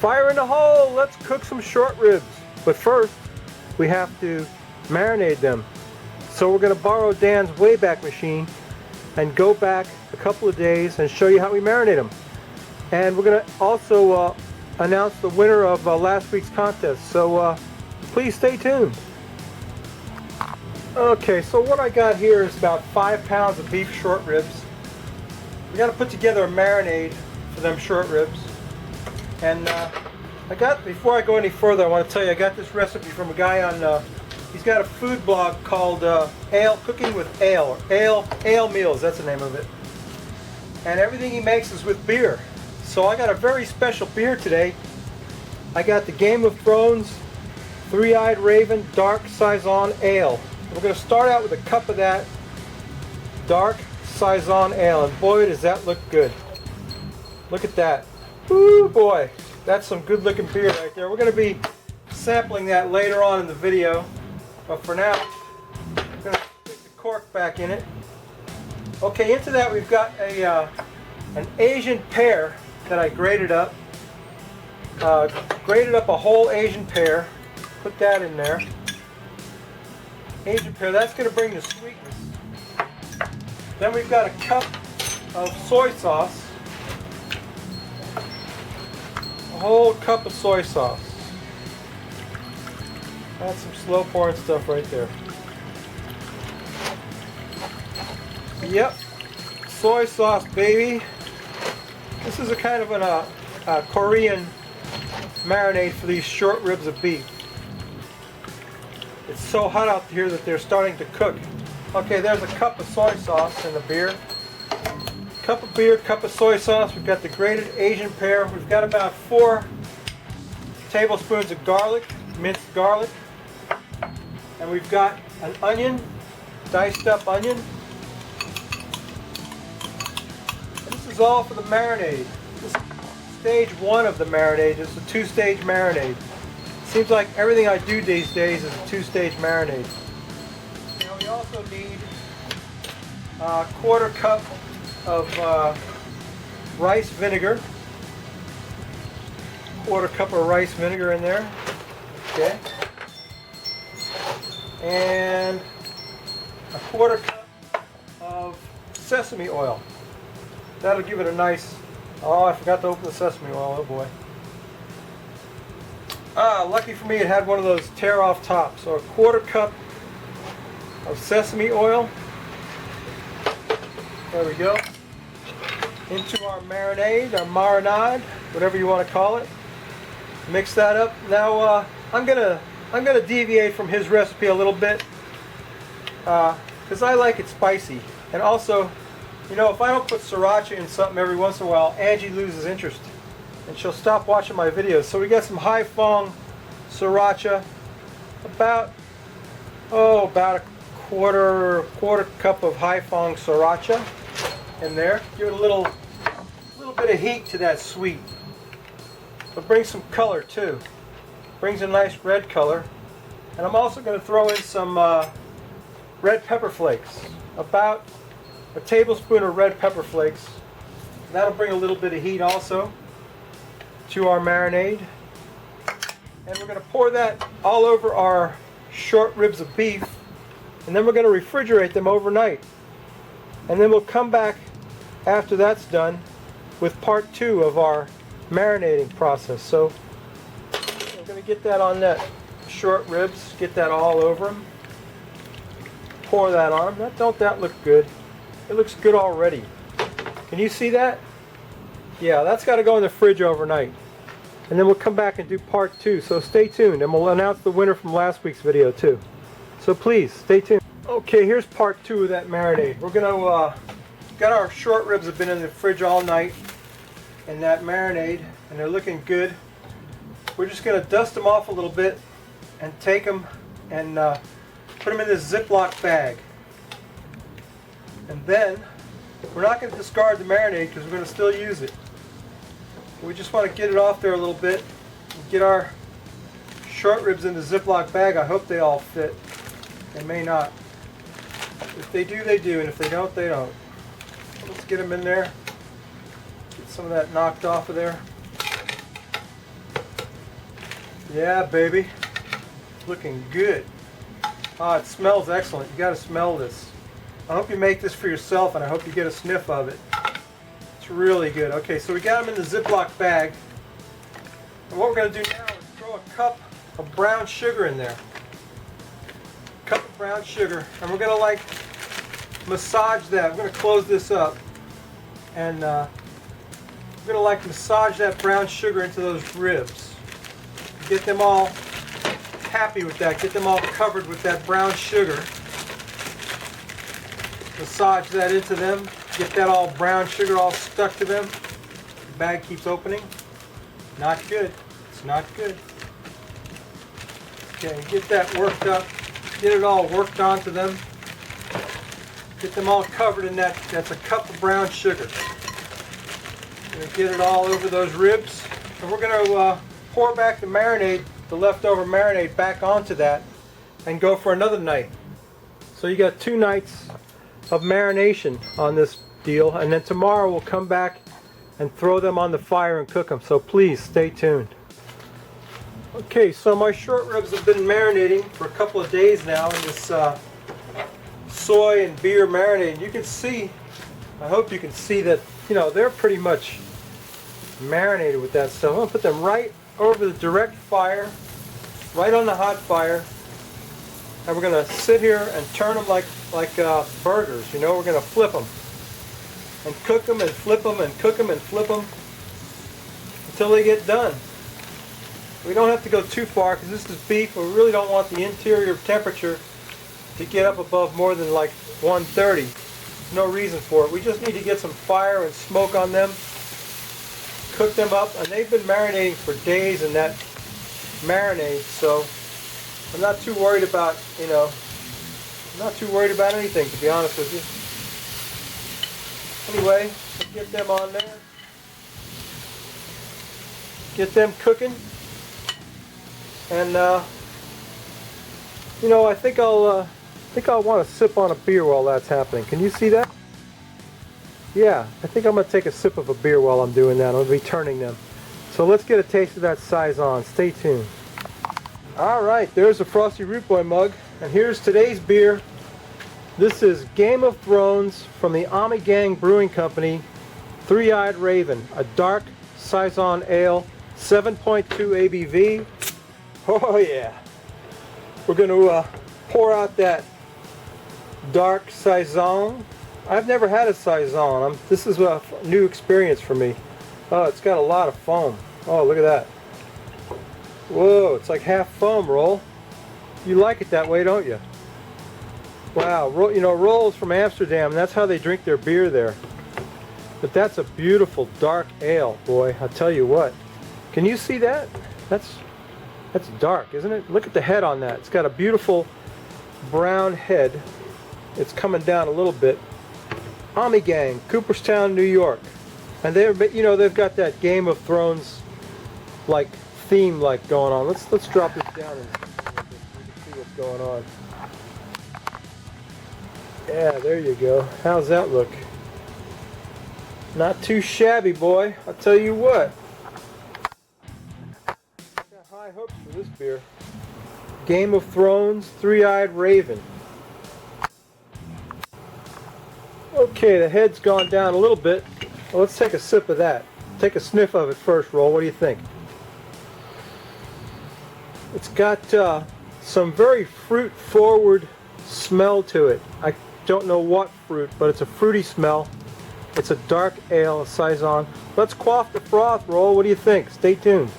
Fire in the hole! Let's cook some short ribs. But first, we have to marinate them. So we're going to borrow Dan's Wayback Machine and go back a couple of days and show you how we marinate them. And we're going to also announce the winner of last week's contest. So please stay tuned. Okay, so what I got here is about 5 pounds of beef short ribs. We got to put together a marinade for them short ribs. And before I go any further, I want to tell you I got this recipe from a guy on, he's got a food blog called Cooking with Ale, or Ale Meals, that's the name of it. And everything he makes is with beer. So I got a very special beer today. I got the Game of Thrones Three-Eyed Raven Dark Saison Ale. We're going to start out with a cup of that dark Saison Ale, and boy does that look good. Look at that. Woo boy, that's some good looking beer right there. We're going to be sampling that later on in the video, but for now I'm going to stick the cork back in it. Okay, into that we've got an Asian pear that I grated up. Grated up a whole Asian pear, put that in there. Asian pear, that's going to bring the sweetness. Then we've got a cup of soy sauce. A whole cup of soy sauce. That's some slow pouring stuff right there. Yep, soy sauce, baby. This is a kind of a Korean marinade for these short ribs of beef. It's so hot out here that they're starting to cook. Okay, there's a cup of soy sauce in the beer. Cup of beer, cup of soy sauce. We've got the grated Asian pear. We've got about 4 tablespoons of garlic, minced garlic. And we've got an onion, diced up onion. And this is all for the marinade. This is stage 1 of the marinade. It's a 2-stage marinade. Seems like everything I do these days is a 2-stage marinade. Now we also need a 1/4 cup of rice vinegar. 1/4 cup of rice vinegar in there. Okay. And a 1/4 cup of sesame oil. That'll give it a nice... Oh, I forgot to open the sesame oil. Oh boy. Lucky for me it had one of those tear off tops. So a 1/4 cup of sesame oil. There we go. Into our marinade, our marinade, whatever you want to call it. Mix that up. Now I'm gonna deviate from his recipe a little bit because I like it spicy. And also, you know, if I don't put sriracha in something every once in a while, Angie loses interest and she'll stop watching my videos. So we got some high fong sriracha, about a quarter cup of high fong sriracha in there. Give it a little bit of heat to that sweet, but bring some color too. Brings a nice red color. And I'm also going to throw in some red pepper flakes, about a tablespoon of red pepper flakes. That'll bring a little bit of heat also to our marinade. And we're going to pour that all over our short ribs of beef, and then we're going to refrigerate them overnight. And then we'll come back after that's done with part 2 of our marinating process. So I'm going to get that on that short ribs, get that all over them. Pour that on them. Don't that look good? It looks good already. Can you see that? Yeah, that's got to go in the fridge overnight. And then we'll come back and do part 2. So stay tuned, and we'll announce the winner from last week's video too. So please stay tuned. Okay, here's part 2 of that marinade. We're gonna got our short ribs have been in the fridge all night in that marinade, and they're looking good. We're just gonna dust them off a little bit and take them and put them in this Ziploc bag. And then we're not going to discard the marinade because we're going to still use it. We just want to get it off there a little bit and get our short ribs in the Ziploc bag. I hope they all fit. They may not. If they do, they do, and if they don't, they don't. Let's get them in there. Get some of that knocked off of there. Yeah, baby. Looking good. Oh, it smells excellent. You gotta smell this. I hope you make this for yourself, and I hope you get a sniff of it. It's really good. Okay, so we got them in the Ziploc bag. And what we're gonna do now is throw a cup of brown sugar in there. Cup of brown sugar, and we're gonna like massage that. We're gonna close this up, and we're gonna like massage that brown sugar into those ribs. Get them all happy with that. Get them all covered with that brown sugar. Massage that into them. Get that all brown sugar all stuck to them. The bag keeps opening. Not good. It's not good. Okay, get that worked up. Get it all worked onto them. Get them all covered in that. That's a cup of brown sugar. Gonna get it all over those ribs. And we're gonna pour back the marinade, the leftover marinade, back onto that and go for another night. So you got 2 nights of marination on this deal, and then tomorrow we'll come back and throw them on the fire and cook them. So please stay tuned. Okay, so my short ribs have been marinating for a couple of days now in this soy and beer marinade. You can see, I hope you can see that, you know, they're pretty much marinated with that stuff. I'm gonna put them right over the direct fire, right on the hot fire, and we're gonna sit here and turn them like burgers. You know, we're gonna flip them and cook them and flip them and cook them and flip them until they get done. We don't have to go too far because this is beef. We really don't want the interior temperature to get up above more than like 130. There's no reason for it. We just need to get some fire and smoke on them, cook them up, and they've been marinating for days in that marinade, so I'm not too worried about, you know, I'm not too worried about anything, to be honest with you. Anyway, let's get them on there. Get them cooking. And you know, I think I'll want to sip on a beer while that's happening. Can you see that? Yeah, I think I'm going to take a sip of a beer while I'm doing that. I'm going to be turning them. So let's get a taste of that Saison. Stay tuned. Alright, there's a Frosty Root Boy mug. And here's today's beer. This is Game of Thrones from the Amigang Brewing Company, Three-Eyed Raven, a dark Saison ale, 7.2 ABV. Oh yeah. We're going to pour out that dark Saison. I've never had a Saison. This is a new experience for me. Oh, it's got a lot of foam. Oh, look at that. Whoa, it's like half foam, Roll. You like it that way, don't you? Wow, you know, Roll's from Amsterdam, and that's how they drink their beer there. But that's a beautiful dark ale, boy. I'll tell you what. Can you see that? That's dark, isn't it? Look at the head on that. It's got a beautiful brown head. It's coming down a little bit. Amigang, Cooperstown, New York, and you know, they've got that Game of Thrones like theme like going on. Let's drop this down and see what's going on. Yeah, there you go. How's that look? Not too shabby, boy. I'll tell you what. I got high hopes for this beer. Game of Thrones, Three-Eyed Raven. Okay, the head's gone down a little bit. Well, let's take a sip of that. Take a sniff of it first, Roll. What do you think? It's got some very fruit-forward smell to it. I don't know what fruit, but it's a fruity smell. It's a dark ale, a Saison. Let's quaff the froth, Roll. What do you think? Stay tuned.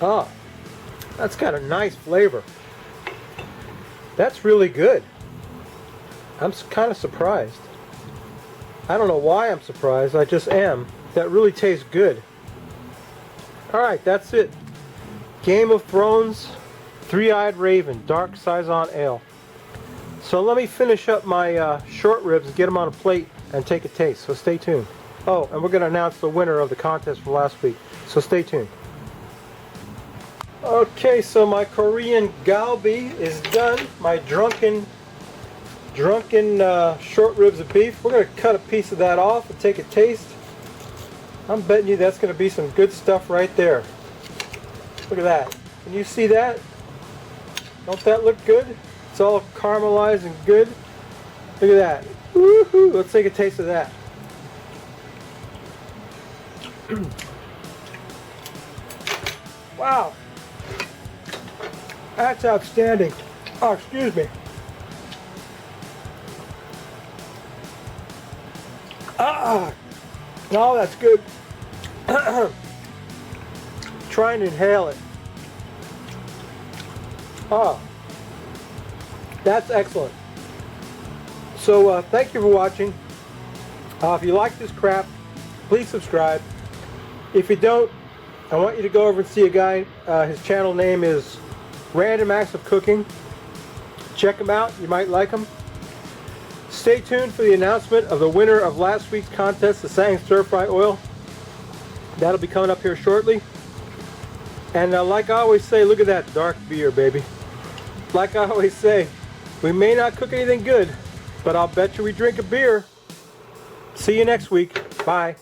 Ah, that's got a nice flavor. That's really good. I'm kind of surprised. I don't know why I'm surprised. I just am. That really tastes good. Alright, that's it. Game of Thrones, Three-Eyed Raven, Dark Saison Ale. So let me finish up my short ribs and get them on a plate and take a taste. So stay tuned. Oh, and we're going to announce the winner of the contest from last week. So stay tuned. Okay, so my Korean Kalbi is done. My Drunken Drunken short ribs of beef. We're going to cut a piece of that off and take a taste. I'm betting you that's going to be some good stuff right there. Look at that. Can you see that? Don't that look good? It's all caramelized and good. Look at that. Woohoo! Let's take a taste of that. Wow. That's outstanding. Oh, excuse me. No, that's good. Try and inhale it. Oh, that's excellent. So thank you for watching. If you like this crap, please subscribe. If you don't, I want you to go over and see a guy. His channel name is Random Acts of Cooking. Check him out. You might like him. Stay tuned for the announcement of the winner of last week's contest, the Sang Stir Fry Oil. That'll be coming up here shortly. And like I always say, look at that dark beer, baby. Like I always say, we may not cook anything good, but I'll bet you we drink a beer. See you next week. Bye.